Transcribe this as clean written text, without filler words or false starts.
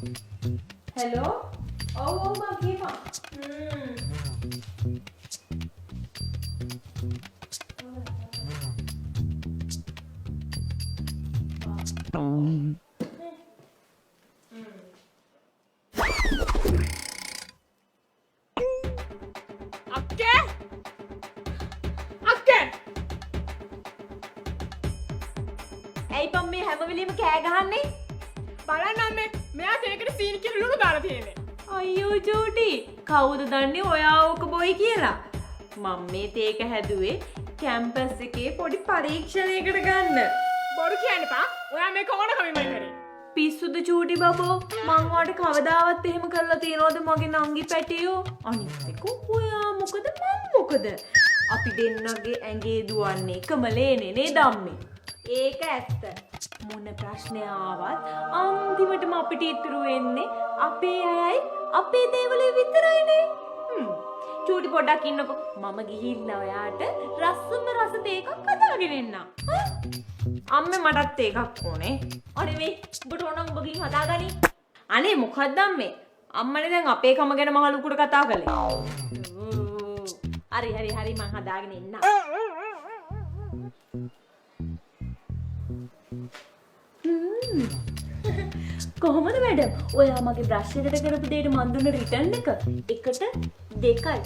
Hello ඔව් ඔව් මං කියනවා අක්කේ අක්කේ ඇයි පම් මේ හැම වෙලෙම කෑ ගහන්නේ බලන්න අම්මේ මෙයා කේකට සීනි කියලා ලුණු දාලා තියෙන්නේ. අයියෝ චූටි කවුද දන්නේ ඔයා ඕක බොයි කියලා මම මේ තේක හැදුවේ කැම්පස් එකේ පොඩි පරීක්ෂණයකට ගන්න බොරු කියන්න එපා. ඔයා මේක ඕන කමෙන්මයි කරේ. පිස්සුද චූටි බබෝ මං වාට කවදාවත් එහෙම කරලා තියනවද මගේ නංගි පැටියෝ අනිත් එක ඔයා මොකද මං මොකද අපි දෙන්නගේ ඇඟේ දුවන්නේ එකම ලේනේ නේද අම්මේ ඒක ඇත්ත මොන ප්‍රශ්නය ආවත් අන්තිමටම අපිට ඉතුරු වෙන්නේ අපේ අයයි අපේ දේවල් විතරයිනේ චූටි පොඩ්ඩක් ඉන්නකෝ මම ගිහිල්ලා ඔයාට රසම රස දෙකක් හදාගෙන එන්නම් අම්මේ මටත් ඒකක් ඕනේ. අනේ මේ උඹට ඕන උඹ ගිහින් හදාගනි. අනේ මොකක්ද අම්මේ? අම්මනේ දැන් අපේ කම ගැන මහ ලුකුට කතා කළේ. හරි මං හදාගෙන එන්නම්. කොහොමද මැඩම්? ඔයා මගේ බ්‍රෂ් එකට කරපු දෙයට මන් දුන්න රිටර්න් එක 1ට 2යි.